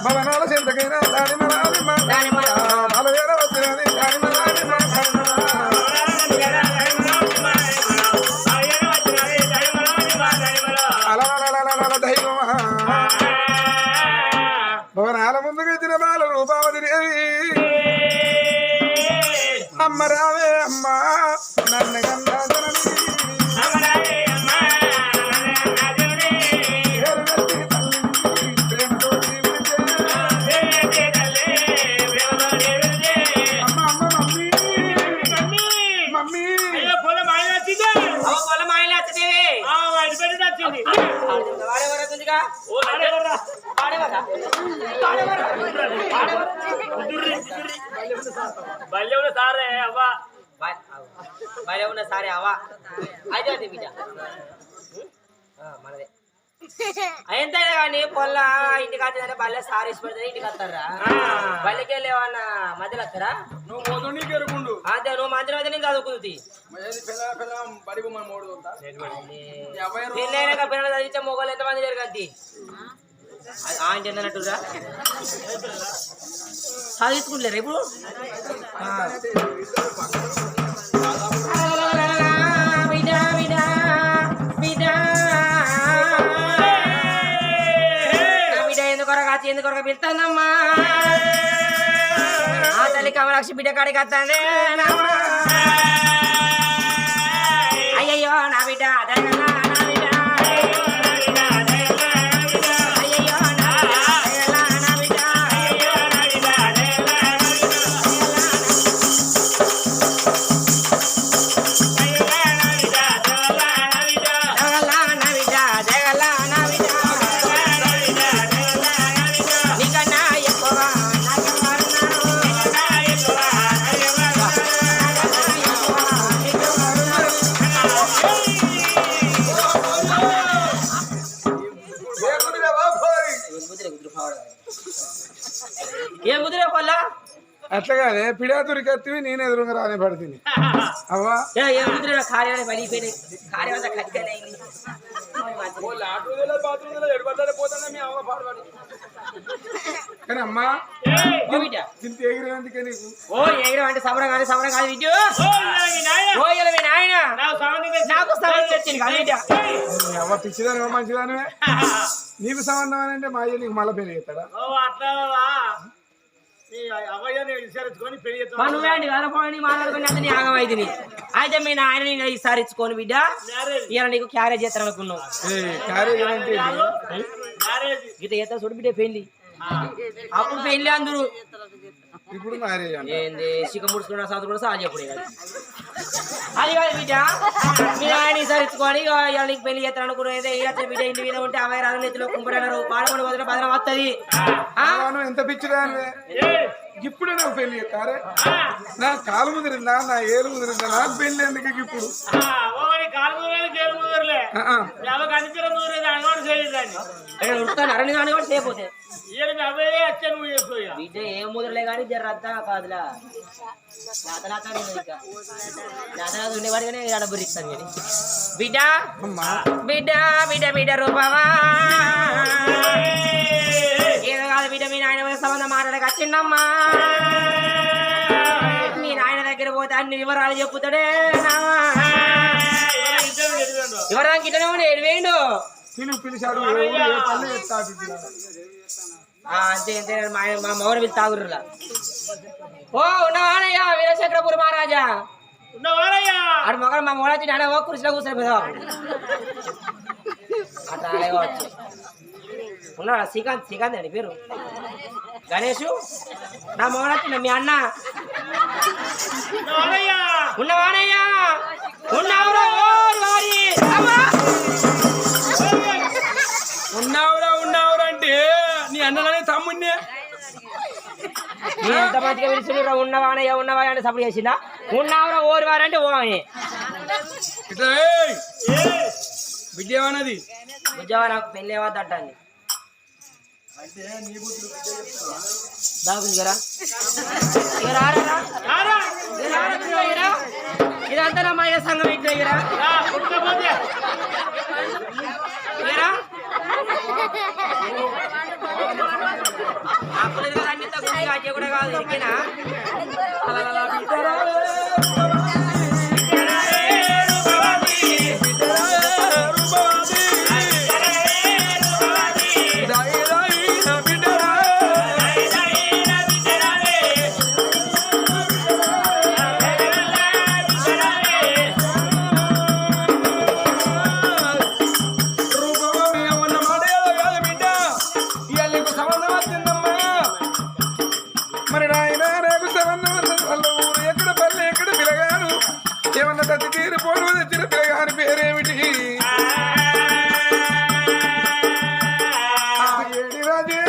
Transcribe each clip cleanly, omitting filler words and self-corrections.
భవనాల చెంతకైనా దానిమ బలవేర వచ్చినది దానిమ దైవమా భవనాల ముందుకు ఇచ్చిన బాల రూపావతి దేవి అమ్మ రావే అమ్మ నన్ను గంగా సారే అవ్వ భలే ఉన్న సారే అవ్వ అయితే బిడ్డ మనదే ఎంతైనా కానీ పొల్ల ఇంటికి వచ్చిందంటే బల్లె సారి ఇచ్చి పెడితే ఇంటికి వస్తారా బల్లెకి వెళ్ళేవన్నా మధ్యలో వస్తారా అదే నువ్వు మధ్యలో అయితే నేను చదువుకుంది పెళ్ళైనాక పిల్లలు చదివించే మొగోళ్ళు ఎంతమంది జరగద్ది ఆయన చెందనట్టురా చదివించుకుంటలేరు ఇప్పుడు ఎందుకొరక పిలుతానమ్మా ఆ తల్లి కమలాక్షి బిడ్డ కాడికి వస్తానే అయ్యయ్యో నా బిడ్డ అట్లా కాదే పిడా దొరికత్తివి నేను ఎదురుగా రానే పడుతుంది అవ్వా కానీ అమ్మా ఇంత ఎగిరేందుకే నీకు ఎగిరం అంటే సమరం కాదు సమరం కాదు అవ్వ పిచ్చిదానివా మంచిదానివే నీకు సంబంధం అంటే మా అయ్య నీకు మళ్ళీ పెళ్లి చేస్తాడా అయితే మీ నాయన విసారించుకోని బిడ్డ ఇలా నీకు క్యారేజ్ చేస్తాను అనుకున్నావు గీత చేస్తా చూడు బిడ్డ పెళ్లి అప్పుడు పెళ్లి అందరూ ఇప్పుడు ఏంది చిక్క ముడుచుకున్న సాధు కూడా సాధ్యం చెప్పుడు అది కాదు బిడ్డ మీ ఆయన విసారించుకొని ఇలా నీకు పెళ్లి చేస్తాను అనుకున్నది బిడ్డ ఇంటి మీద ఉంటే అమ్మాయి రాజు నెత్తిలో కుంపడన్నారు పాడమని వదిలే బదనం వస్తుంది ఎంత పిచ్చిదాన్ని ఇప్పుడు నాకు పెళ్లి చేస్తారే నా కాలు ముదిరిందా నా ఏలు ముదిరిందా నాకు పెళ్లి ఎందుకు ఇప్పుడు చేయపోతే బిడ్డ ఏం ముదరలే కానీ జర్రద్దా కాదులా ఉండేవాడిగానే అడబురిస్తాను కానీ బిడ్డ బిడ్డ బిడ్డ బిడ్డ రూపావా ఏదో కాదు బిడ్డ మీ నాయన సంబంధం మాట్లాడక వచ్చిందమ్మా మీ నాయన దగ్గర పోతే అన్ని వివరాలు చెప్పుతాడే వివరానికి ఇట్లనే ఉండే ఎడివేయండు పిలిచాడు అంతే అంతే మా మౌన వీళ్ళు తాగురులా ఓ ఉన్నవానయ్యా వీరశేఖరపురి మహారాజా అటు మొగలు మా మోడొచ్చి నాన్న ఓ కుర్చీలో కూర్చొని పెదవా అట్లా కావచ్చు ఉన్నాడా శ్రీకాంత్ శ్రీకాంత్ అండి పేరు గణేష్ నా మోడొచ్చి మీ అన్న ఉన్నవానయ్యా ఉన్నావురా ఉన్నావురా అంటే నీ అన్నలనే తమ్ముడినే ఎంత మంచిగా పిలిచి ఉన్నవానయ్యా ఉన్నవా అంటే సపోర్ట్ చేసిందా ఉన్నావురా ఓరి వారంటే ఓ అని విద్యవానది విద్యవా నాకు పెళ్ళి ఏవద్దంటాన్ని దాగురా ఇదంతా నా మహిళ సంఘం ఇట్లా భాగ్య కూడా కాదు ఎరికేనా మరి నాయన నాకు ఎక్కడ పల్లె ఎక్కడ పిలగాను ఏమన్నా తత్తి తీరు పోటు తెచ్చిన పిలగాని పేరేమిటి ఏడి రాజే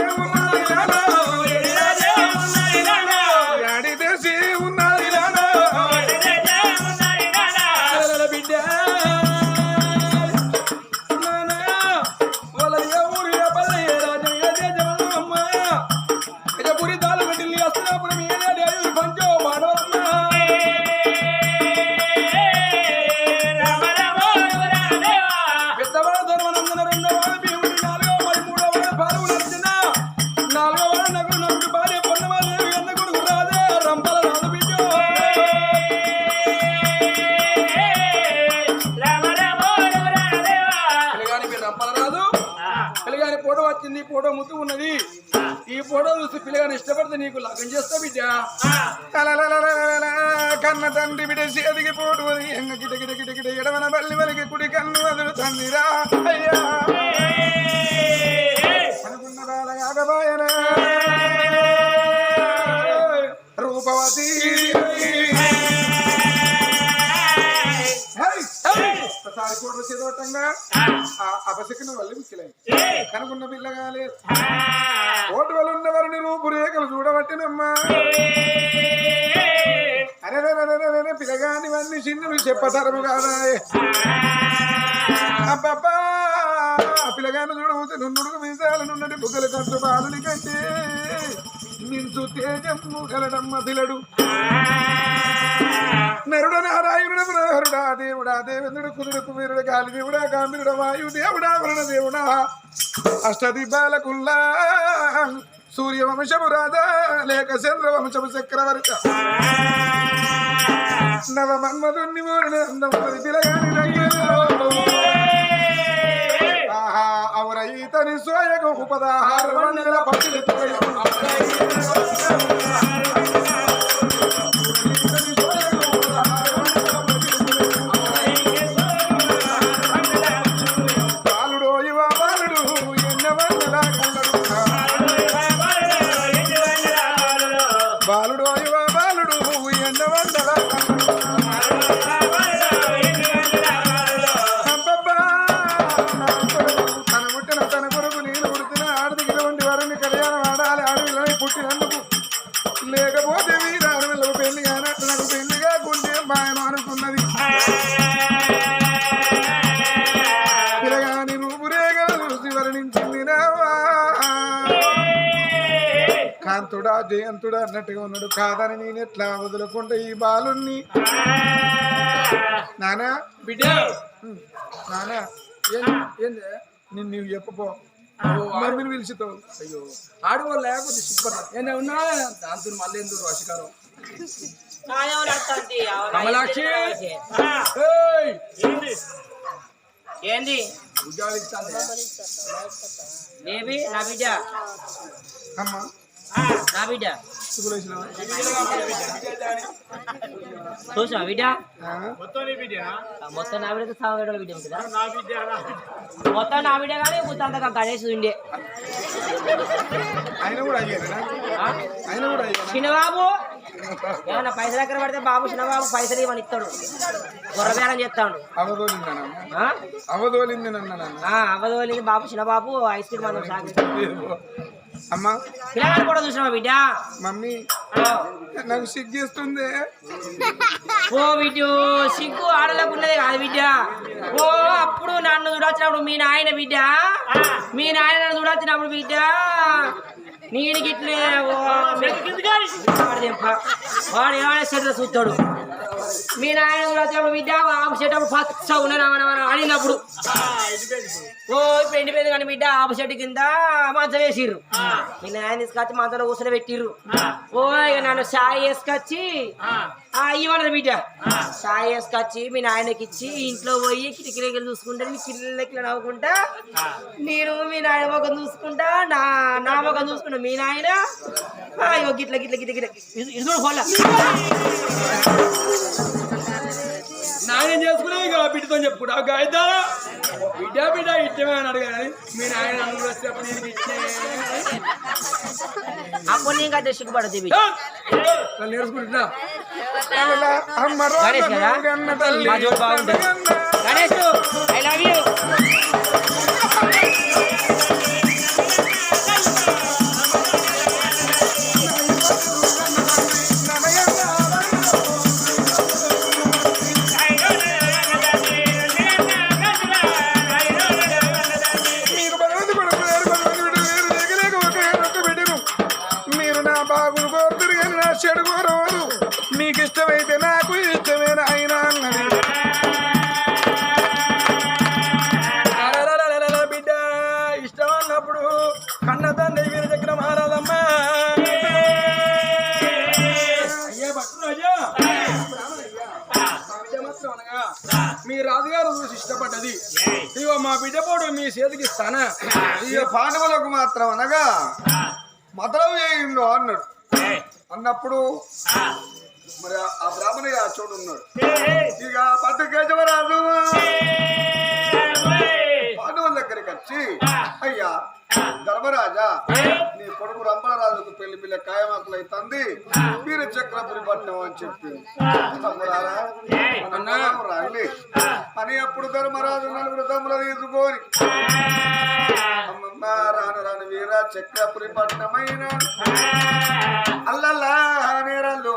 యాడి దేశీ ఉన్నది బిడ్డ వాళ్ళ ఊరి పల్లె రాజమ్మ పురి దాలు ఢిల్లీ అస్తినాపురం పంచో మాడవమ్మ పెద్దవాడ ధర్మనందన రెండవ భీముడి నాలుగవ మరి మూడవ పాలు నచ్చిన నాలుగవ నగుడు నగుడు భార్య పొన్నమాదేవి అన్న కొడుకు రాదే రంపల రాదు బిడ్డో పిల్లగానికి రంపల రాదు పిల్లగాని ఫోటో వచ్చింది ఫోటో ముద్దు ఉన్నది ఈ ఫోటో చూసి పిల్లగాని ఇష్టపడితే నీకు లగ్నం చేస్తా బిడ్డ కన్న తండ్రి బిడ్డ సేదికి పోటు ఎంగ కిట కిట కిట కిట ఎడవన బల్లి వలికి కుడి కన్ను అదులు తందిరా అయ్యా అనుకున్న బాలగాయన రూపవతి ఒకసారి కోట్లు చేదోటంగా అపశకున వల్లి ముఖ్యలై కనుకున్న పిల్లగాలే కోటి వల్ల ఉన్నవారిని రూపురేఖలు చూడబట్టినమ్మా అరే పిల్లగాని వన్ని చిన్నులు చెప్పతరము కాదా అబ్బబ్బా పిల్లగాని చూడబోతే నున్నుడుకు మీసాలు నున్నటి బుగ్గలు కట్టు బాలుని కంటే నించు తేజమ్ము కలడమ్మ పిల్లడు నరుడ నారాయణుడు మనోహరుడా దేవుడా దేవేంద్రుడు కుదుడు కుమీరుడు గాలి దేవుడా గాంభీరుడు వాయు దేవుడా వరుణ దేవుడా అష్టదిబాలకుల్లా సూర్యవంశము రాధా లేక చంద్రవంశము చక్రవర్తి నవ మన్మధుని మూరిన అందమది పిలగాని ఆహా అవరైతని సోయగు 16 వందల పక్షులు బాలుడు అయ్యవ బాలుడు ఎన్న వందల తన పుట్టిన తన కొరకు నేను పుడుతున్న ఆడదిగిన వంటి వారిని కళ్యాణం ఆడాలి ఆడవిల్లని పుట్టినందుకు లేకపోతే వీరు ఆడవిల్లకు పెళ్లి కానట్టు నాకు పెళ్లి కాకుంటే బాయన అనుకున్నది పిల్లగాని రూపురేఖలు చూసి వర్ణించింది రావా కాంతుడా జయంతుడా అన్నట్టుగా ఉన్నాడు కాదని నేను ఎట్లా వదులుకుంటే ఈ బాలుణ్ణి నానా బిడ్డ నానా ఏంది నేను నువ్వు చెప్పపో మమ్మీని పిలిచితావు అయ్యో ఆడవాళ్ళు లేకపోతే సిప్పట ఏమైనా ఉన్నా దాంతో మళ్ళీ ఎందుకు రాశికారం కమలాక్షి ఏంది బేబీ నా బిడ్డ అమ్మా నా బిడ్డ చూసా బిడ్డ మొత్తం నా బిడ్డ సాగు బిడ్డ ఉంటుందా మొత్తం నా బిడ్డ కానీ మొత్తం గణేష్ ఉండే చిన్నబాబు ఏమన్నా పైసలు ఎక్కడ పడితే బాబు చిన్నబాబు పైసలు ఇవ్వని ఇస్తాడు గొర్రబేరం చేస్తాడు అవదోలింది బాబు చిన్నబాబు ఐస్ క్రీమ్ మనం సాగు అమ్మా పిల్లగాడు కూడా చూసినావా బిడ్డ మమ్మీ నాకు సిగ్గేస్తుంది ఓ బిడ్డ సిగ్గు ఆడలకు ఉన్నది కాదు బిడ్డ ఓ అప్పుడు నన్ను చూడొచ్చినప్పుడు మీ నాయన బిడ్డ మీ నాయన నన్ను చూడొచ్చినప్పుడు బిడ్డ నేను గిట్లే వాడు ఏమైనా చెట్లు చూస్తాడు మీ నాయన వచ్చినప్పుడు బిడ్డ ఆపు చెట్టు పచ్చ ఉన్నాను అడిగినప్పుడు ఓ పెండిపోయింది కానీ బిడ్డ ఆపు చెట్టు కింద మంచం వేసిర్రు మీ నాయన తీసుకొచ్చి మంచంలో కూర్చొని పెట్టిర్రు ఓ ఇక నన్ను సాయి వేసుకొచ్చి ఇవ్వనరు బిడ్డ సాయి వేసుకొచ్చి మీ నాయనకి ఇచ్చి ఇంట్లో పోయి కిటికీలకి చూసుకుంటే కిల్లకి నవ్వుకుంటా నేను మీ నాయన మొఖం చూసుకుంటా నా మొఖం చూసుకుంటా మీ నాయన గిట్ల గిట్ల గిట్ల గిట్ల ఇది ఫోన్లా నాయన చేసుకునే ఇక బిడ్డతో చెప్పుకుంటా గాయదారా బిడ్డ బిడ్డ ఇష్టమే అని అడిగాను మీ నాయన అందరూ వచ్చేప్పుడు నేను ఇచ్చే అప్పుడు నీకు అయితే సిగ్గుపడదు బిడ్డ నేర్చుకుంటున్నా గణేష్ కదా మా జోడు బాగుంటుంది గణేష్ ఐ లవ్ యూ చెడు కోరవరు మీకు ఇష్టమైతే నాకు ఇష్టమైన అయినా అన్నది బిడ్డ ఇష్టం అన్నప్పుడు కన్న తండ్రి వీరి దగ్గర మారాదమ్మా అయ్యా భక్తులు అయ్యా అనగా మీ రాజుగారు చూసి ఇష్టపడ్డది ఇగో మా బిడ్డ పోడు మీ చేతికి ఇస్తానా ఇక పాండవులకు మాత్రం అనగా మదరం చేయండు అన్నాడు అన్నప్పుడు మరి ఆ బ్రాహ్మణయ్య ఆ చోటు ఉన్నాడు ఇక పట్టు కేశవరాజు పాండవుల దగ్గరికి వచ్చి అయ్యా ధర్మరాజా నీ కొడుకు రంభరాజుకు పెళ్లి పిల్ల ఖాయమాకులు అవుతుంది మీరు చక్రపురి పట్నం అని చెప్పి తమ్ముడారా రండి అని అప్పుడు ధర్మరాజు నలుగురు తమ్ములు తీసుకొని అమ్మమ్మ రాను రాను వీర చక్రపురి పట్నమైన అల్లల్లా నేరల్లు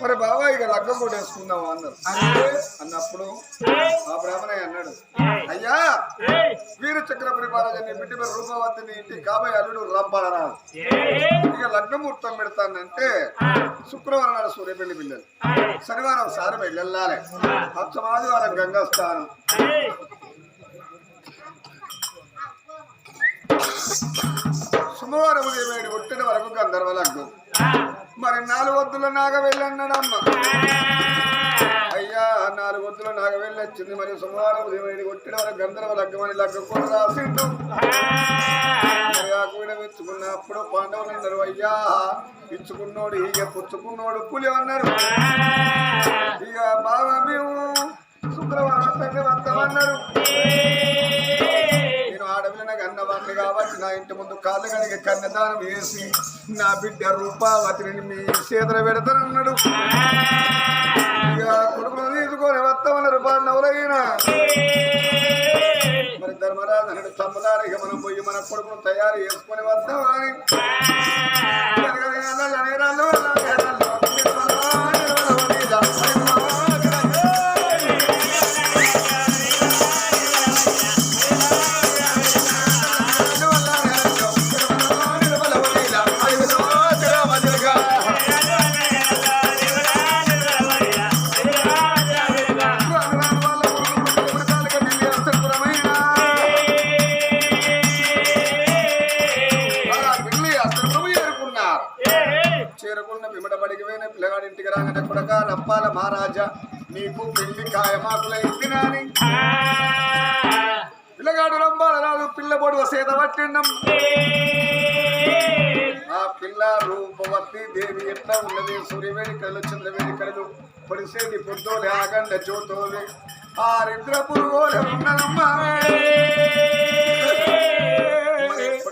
మరి బాబా ఇక లగ్గం కూడా వేసుకుందాం అన్నారు అన్నప్పుడు ఆ బ్రాహ్మణయ్య అన్నాడు అయ్యా వీర చక్రపురి మహారాజు బిడ్డ పేరు రూపవతిని ఇంటి కాబోయే అల్లుడు రంపాలరాజు ఇక లగ్నం ముహూర్తం పెడతానంటే శుక్రవారం నాడు సూర్యపల్లి పిల్లలు శనివారం సారపల్లి వెళ్ళాలి అచ్చం ఆదివారం గంగా స్నానం సోమవారం ఉదయం ఒట్టిన వరకు గంధర్వ లగ్నం మరి 4 వద్దుల నాగ వెళ్ళన్నాడమ్మ అయ్యా 4 వద్దుల నాగ వెళ్ళొచ్చింది మరి సోమవారం ఉదయం ఒట్టిన వరకు గంధర్వ లగ్గమని లగ్గం కూడా రాసిండు మరి ఆ కూడా మెచ్చుకున్నప్పుడు పాండవులు అన్నారు అయ్యా ఇచ్చుకున్నోడు ఇక పుచ్చుకున్నోడు పులి అన్నారు ఇక బాగా మేము శుక్రవారం సంగతి వస్తామన్నారు ఆడపిల్లన కన్నవాడిని కాబట్టి నా ఇంటి ముందు కాళ్ళు కడిగి కన్నదానం వేసి నా బిడ్డ రూపావతిని మీ చేతులు పెడతానన్నాడు ఇక కొడుకును తీసుకొని వస్తామన్నారు పాండవులైనా మరి ధర్మరాజు అన్నాడు తమ్ములారిగా మనం పోయి మన కొడుకును తయారు చేసుకొని వస్తామని పొద్దుగల బడికి పోయిన పిల్లగాడి ఇంటికి రాగానే కొడక రంపాల మహారాజా నీకు పెళ్లి ఖాయమాకుల ఇంటినాని పిల్లగాడు రంపాల రాదు పిల్లబోడు సేద పట్టిండం ఆ పిల్ల రూపవతి దేవి ఎట్లా ఉన్నది సూర్యవేడి కళ్ళు చంద్రవేడి కళ్ళు పొడిసేది పొద్దులే ఆగండ జ్యోతోలే ఆ రిద్ర పురుగోలే ఉన్నదమ్మా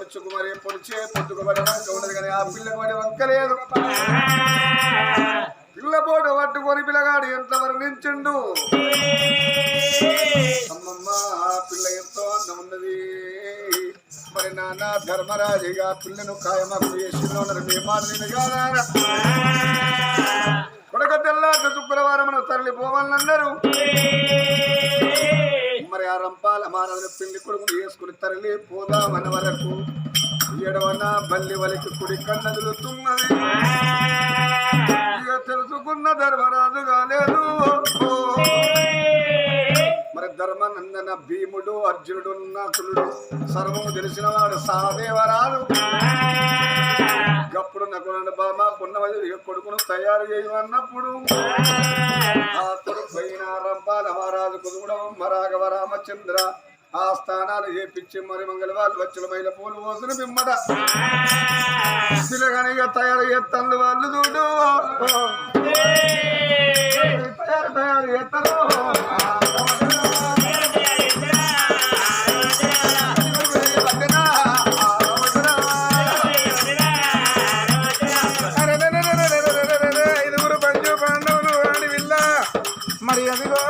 పొడుచుకు మరి పొడిచే పొద్దుకు పడి వంక ఉన్నది కానీ ఆ పిల్లకు పడి వంక లేదు పిల్లబోడు పట్టుకొని పిల్లగాడు ఎంత వర్ణించిండు అమ్మమ్మ ఆ పిల్ల ఎంతో అందం ఉన్నది మరి నాన్న ధర్మరాజుగా పిల్లను ఖాయమాకు చేసిందో మీ మాట నేను కాదా కొడక తెల్లారి శుక్రవారం తరలిపోవాలన్నారు మరి ఆ రంపాల మానవుని పెళ్లి కొడుకుని వేసుకుని తరలి పోదామన్న వరకు ఎడవన బల్లి వలికి కుడి కన్నదులుతున్నది ఇక తెలుసుకున్న ధర్మరాజు కాలేదు మరి ధర్మనందన భీముడు అర్జునుడు నకులుడు సర్వము తెలిసిన వాడు సాదేవరాలు గప్పుడు నకులుడు బామ కొన్నవది కొడుకును తయారు చేయమన్నప్పుడు ఆ కొడుకు పైన రంపాల మహారాజు కుదుగుడం మరాఘవ రామచంద్ర ఆ స్థానాలు చేపించి మరి మంగళవాళ్ళు వచ్చిన మైల పూలు పోసిన బిమ్మట పిల్లగానిగా తయారు చేస్తాను వాళ్ళు చూడు తయారు చేస్తారు మరి అదిగో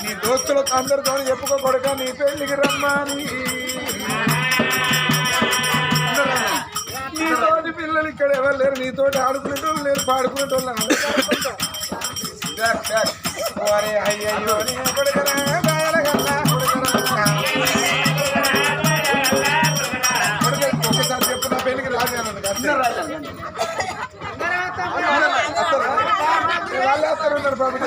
నీ దోస్తులకు అందరితో చెప్పుకోకూడక నీ పెళ్లికి రమ్మని నీతోటి పిల్లలు ఇక్కడ ఎవరు లేరు నీతోటి ఆడుకునేటోళ్ళు లేరు పాడుకునేటోళ్ళు అయ్యో ఒకసారి చెప్పు నా పెళ్లికి రాజాను వాళ్ళే వస్తారు ఉన్నారు బాబు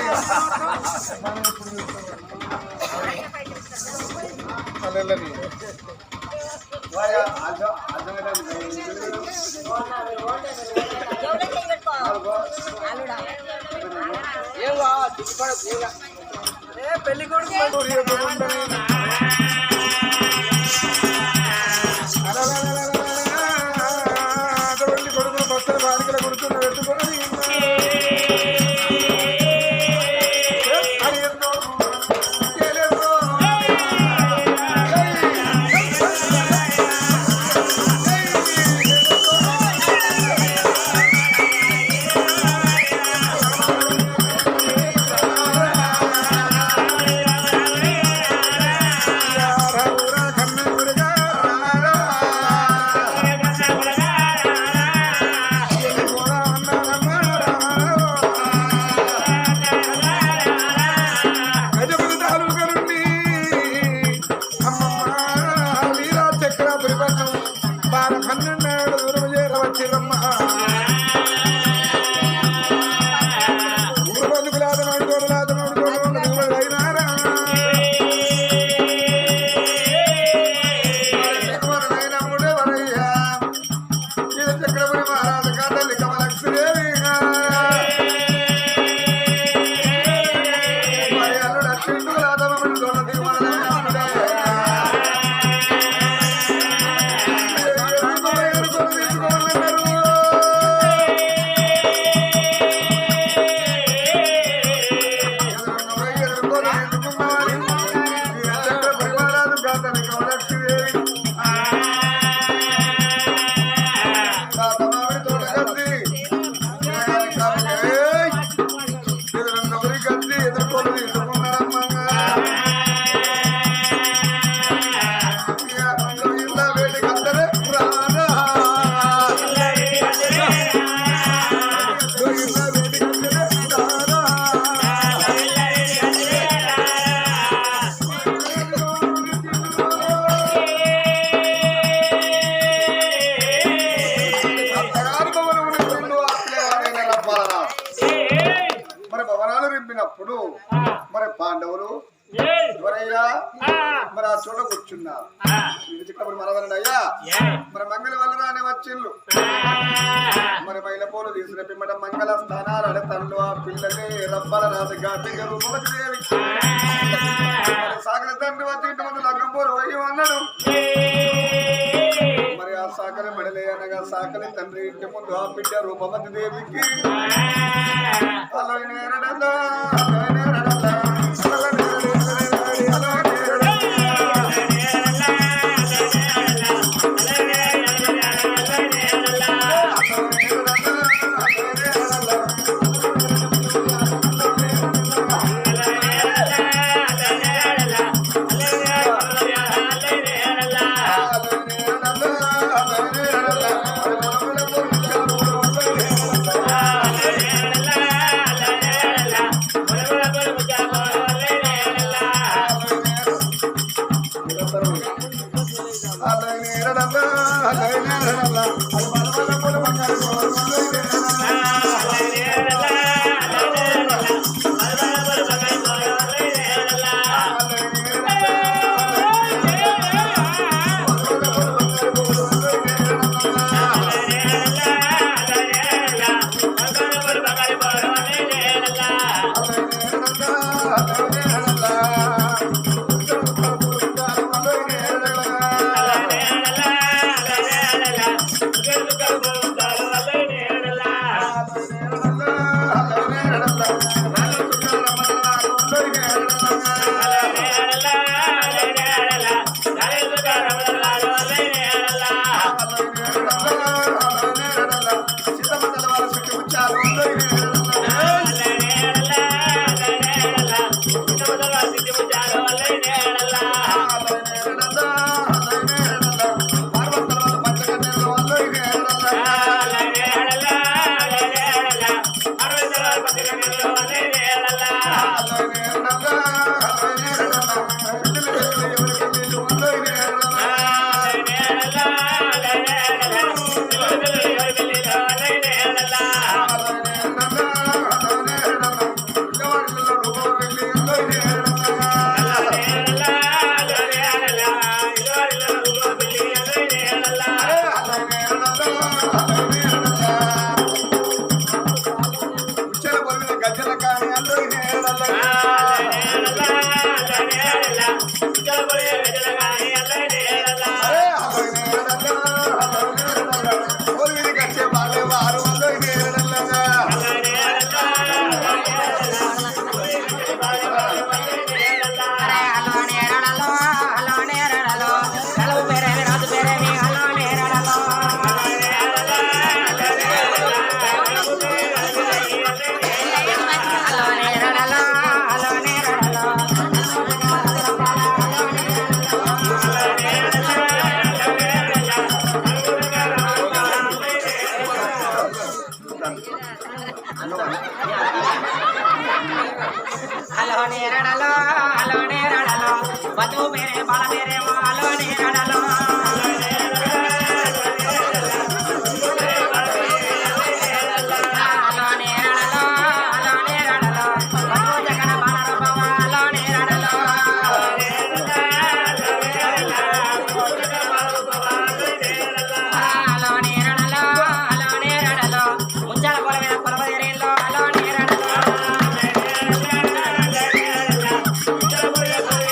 పెళ్లి కొడుకు కొడుకులు బస్తలు బాలికల కొడుకున్న పెట్టుకొని మరి పాండవులు ఎవరయ్యా మరి ఆ చోట కూర్చున్నారు మనవరయ్యా మరి మంగళ వల్ల అనే వచ్చిండ్లు మరి మైలపోలు తీసిన పిమ్మట మంగళ స్థానాలు అడతన్లు ఆ పిల్లలే రబ్బల రాజు గాపిక రూపవతి దేవి సాగర తండ్రి వచ్చి ఇంటి ముందు లగ్గంపోరు పోయి అన్నాడు మరి ఆ సాకలి మెడలే అనగా సాకలి తండ్రి ఇంటి ముందు ఆ బిడ్డ రూపవతి దేవికి అలా నేరడల్లా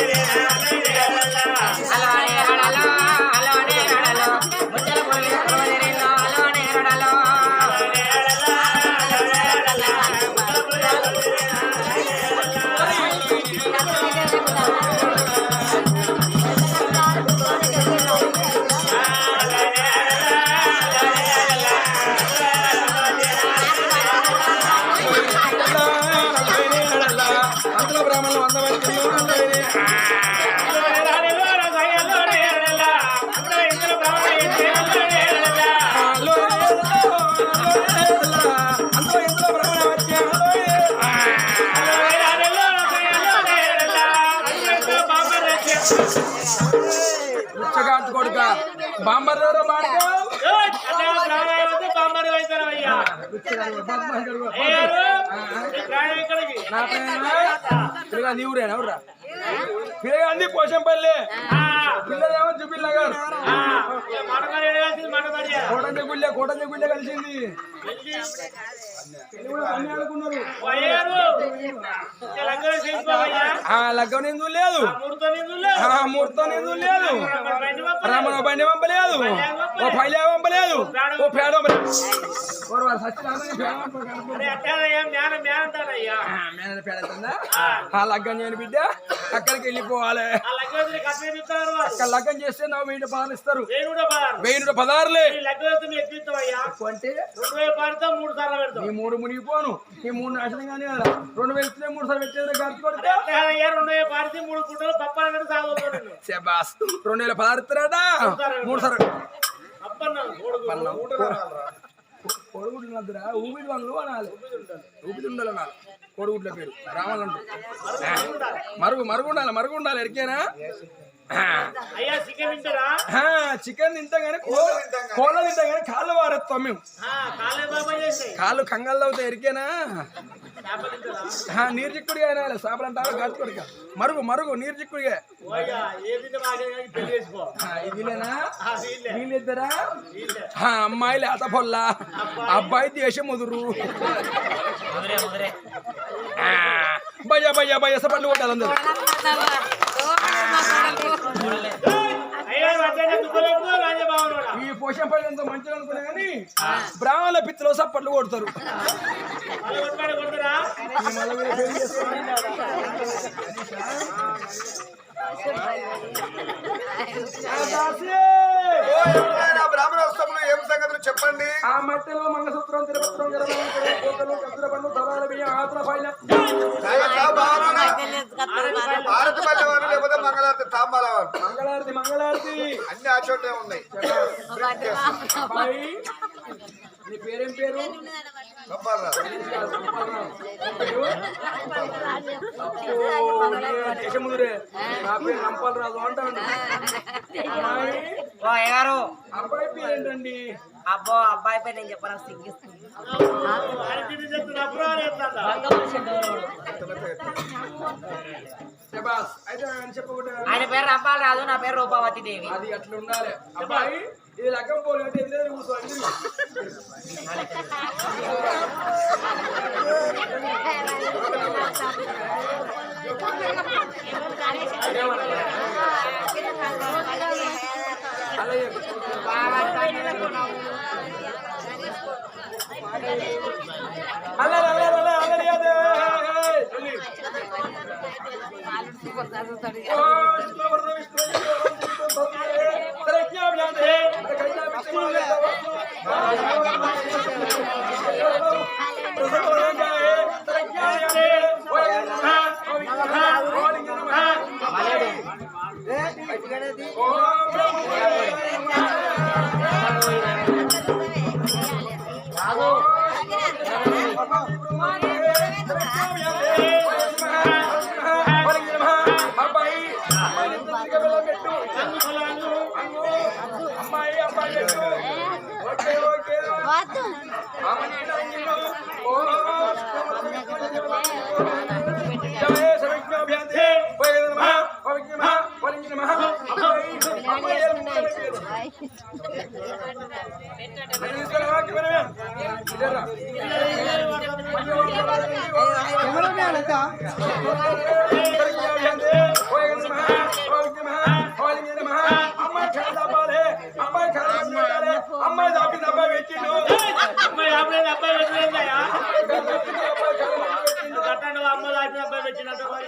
Yeah. ముచ్చగాటు కొడుక బాంబర్ బాడుకో నా పిల్లగా నీ ఊరేనా ఊర్రా పిల్లగా అంది పోషంపల్లి పిల్లదేమో జుబిల్ నగర్ కోటంజ గుళ్ళే కలిసింది అన్ని అనుకున్నారు లగ్గం నిందు లేదు ముహూర్తం నిందు లేదు రమణ బండి పంపలేదు ఓ పైలే పంపలేదు ఓ పేడ లగ్గం చేయని బిడ్డ అక్కడికి వెళ్ళిపోవాలి అక్కడ లగ్గం చేస్తే నా 1000 పదాలు ఇస్తారు 1000 పదార్లే అంటే నీ 3 మునిగిపోను నీ 3 నాశనం కానీ కదా 2 వెళ్తే 3 సార్లు పెట్టేది గడిచి కొడితే 2 పదార్థరాడా 3 సార్లు కొడుగుడ్డురా ఊపిడి వాళ్ళు అనాలి ఊపిడి ఉండాలి అనాలి కొడుగుడ్ల పేరు రావాలంటారు మరుగు ఉండాలి ఎరికేనా చికెన్ తింటాం కానీ కోళ్ళ తింటాం కానీ కాళ్ళు వారెత్తాం మేము కాళ్ళు కంగాళ్ళు అవుతాయి ఎరికేనా నీరు చిక్కుడుగా అయినా చేపలు అంటారు గడుచుకోడిక మరుగు నీరు చిక్కుడుగా ఇదిలేనా వీళ్ళిద్దరా అమ్మాయిలు అత పొల్ల అబ్బాయి దేశం ముదురు భయ సపట్లు కొట్టాలి అందరూ ఈ పోషణ పని ఎంతో మంచిగా అనుకున్నా కానీ బ్రాహ్మణుల పిత్తలో సప్పట్లు కొడతారు బ్రాహ్మణోత్సవంలో ఏం సంగతులు చెప్పండి. ఆ మట్టిలో మంగళసూత్రం తిరుపత్రం కద్దురపన్ను దళాల బియ్యం ఆత్ర పైన భారత పల్లెవారు లేకపోతే మంగళారతి తాంబాలవారు మంగళారతి అన్ని ఆ చోటే ఉన్నాయి. నీ పేరేం పేరు దేశముదురే నా పేరు నంపాలి రాదు అంటాను. అబ్బాయి పేరు ఏంటండి? అబ్బో అబ్బాయి పేరు నేను చెప్పాను సిగ్గిస్తుంది. ఆయన పేరు రంపాలి రాదు, నా పేరు రూపావతి దేవి. అది అట్లా ఉండాలి. అబ్బాయి ఇది లగ్గం పోలే అంటే ఎదురు కూర్చోండి. అమ్మాయి దాపింది అబ్బాయి పెట్టిండు. అమ్మాయి అబ్బాయి పెట్టిందయ్యా అమ్మ దాపిన అబ్బాయి పెట్టినట్టు అబ్బాయి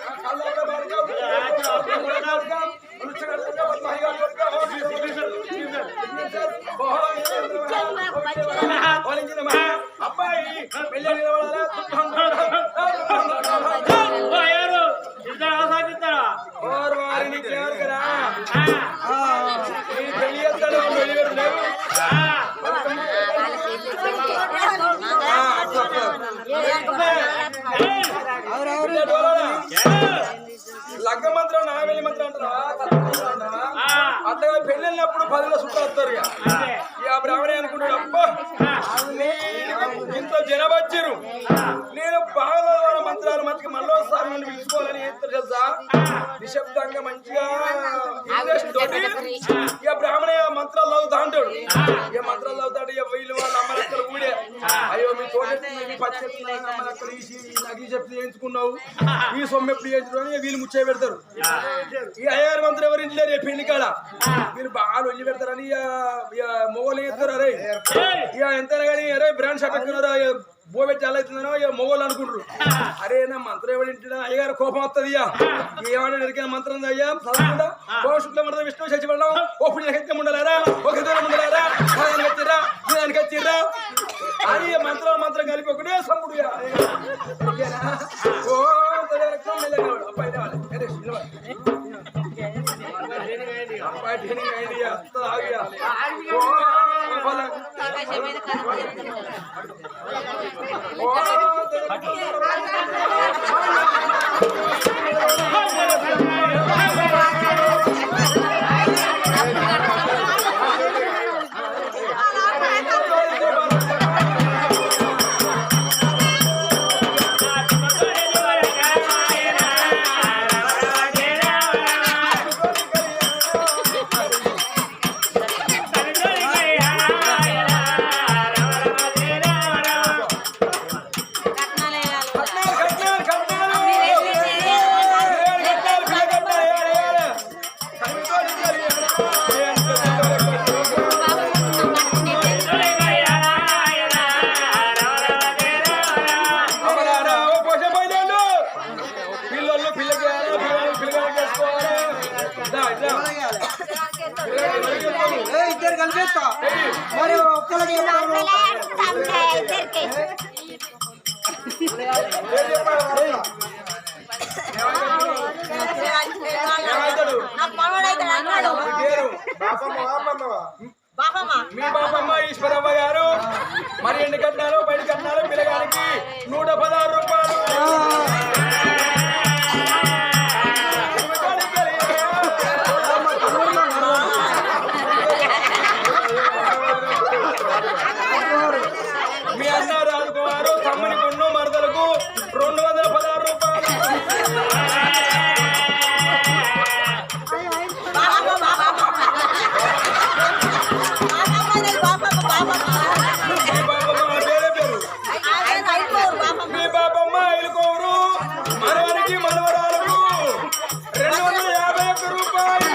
లగ్గ మంత్రం నా వెళ్ళి మంత్రం అంటారా? అన్నప్పుడు 10 చుట్టూ వస్తారు ఇక బ్రాహ్మణే అనుకుంటాడు అబ్బా ఇంత జనం వచ్చారు నేను బాగా మంత్రాలు మంచిగా మళ్ళీ ఒకసారి నన్ను పిలుచుకోవాలని ఏం తెలుసా నిశ్శబ్దంగా మంచిగా ఇక బ్రాహ్మణ మంత్రాలు చదువుతా అంటాడు ఇక మంత్రాలు చదువుతాడు ఇక వీళ్ళు వాళ్ళ అమ్మలక్కలు ఊడే అయ్యో మీ తోటెత్తుంది పచ్చి అమ్మలక్కలు నగిలి చెప్పి చేయించుకున్నావు ఈ సొమ్ము ఎప్పుడు చేయించుకుని వీళ్ళు ముచ్చే పెడతారు ఈ అయ్యారు మంత్రం ఎవరు ఇంట్లో రేపు పెళ్లి కాడ వీళ్ళు బాగా వెళ్ళి పెడతారని ఇక మొగోళ్ళు ఎత్తారు అరే ఇక ఎంతైనా కానీ అరే బ్రాండ్ షాప్ ఎక్కున్నారా బోబెట్టి ఎలా అవుతుందనో ఇక మొగోళ్ళు అనుకుంటారు అరే నా మంత్రం ఎవరు ఇంటినా అయ్యగారు కోపం వస్తుంది ఇక ఏమన్నా నరికిన మంత్రం అయ్యా చదవకుండా శుక్ల మంత్రం విష్ణు చచ్చిపడడం ఓ పుణ్యకత్యం ఉండలేరా ఒక దూరం ఉండలేరా దానికి వచ్చిర్రా దానికి వచ్చిర్రా అని మంత్రం కలిపి ఒకటే సంపుడు ఓ అబ్బాయి ఇద్దరు కలిపేస్తా మరి ఒక్కరికి మీ బాపమ్మ ఈశ్వరమ్మ గారు మరి ఎన్ని కట్నాలు బయట కట్నాలు పిల్లగానికి 116 రూపాయలు మీ అన్న రాజుకుమారు తమ్ముని కొన్ను మరదలకు 216 రూపాయలు మీ బాపమ్మ ఐలుకోరు మనవరికి మనవరాలకు 251 రూపాయలు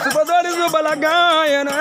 శుభదోడి శుభలగాయన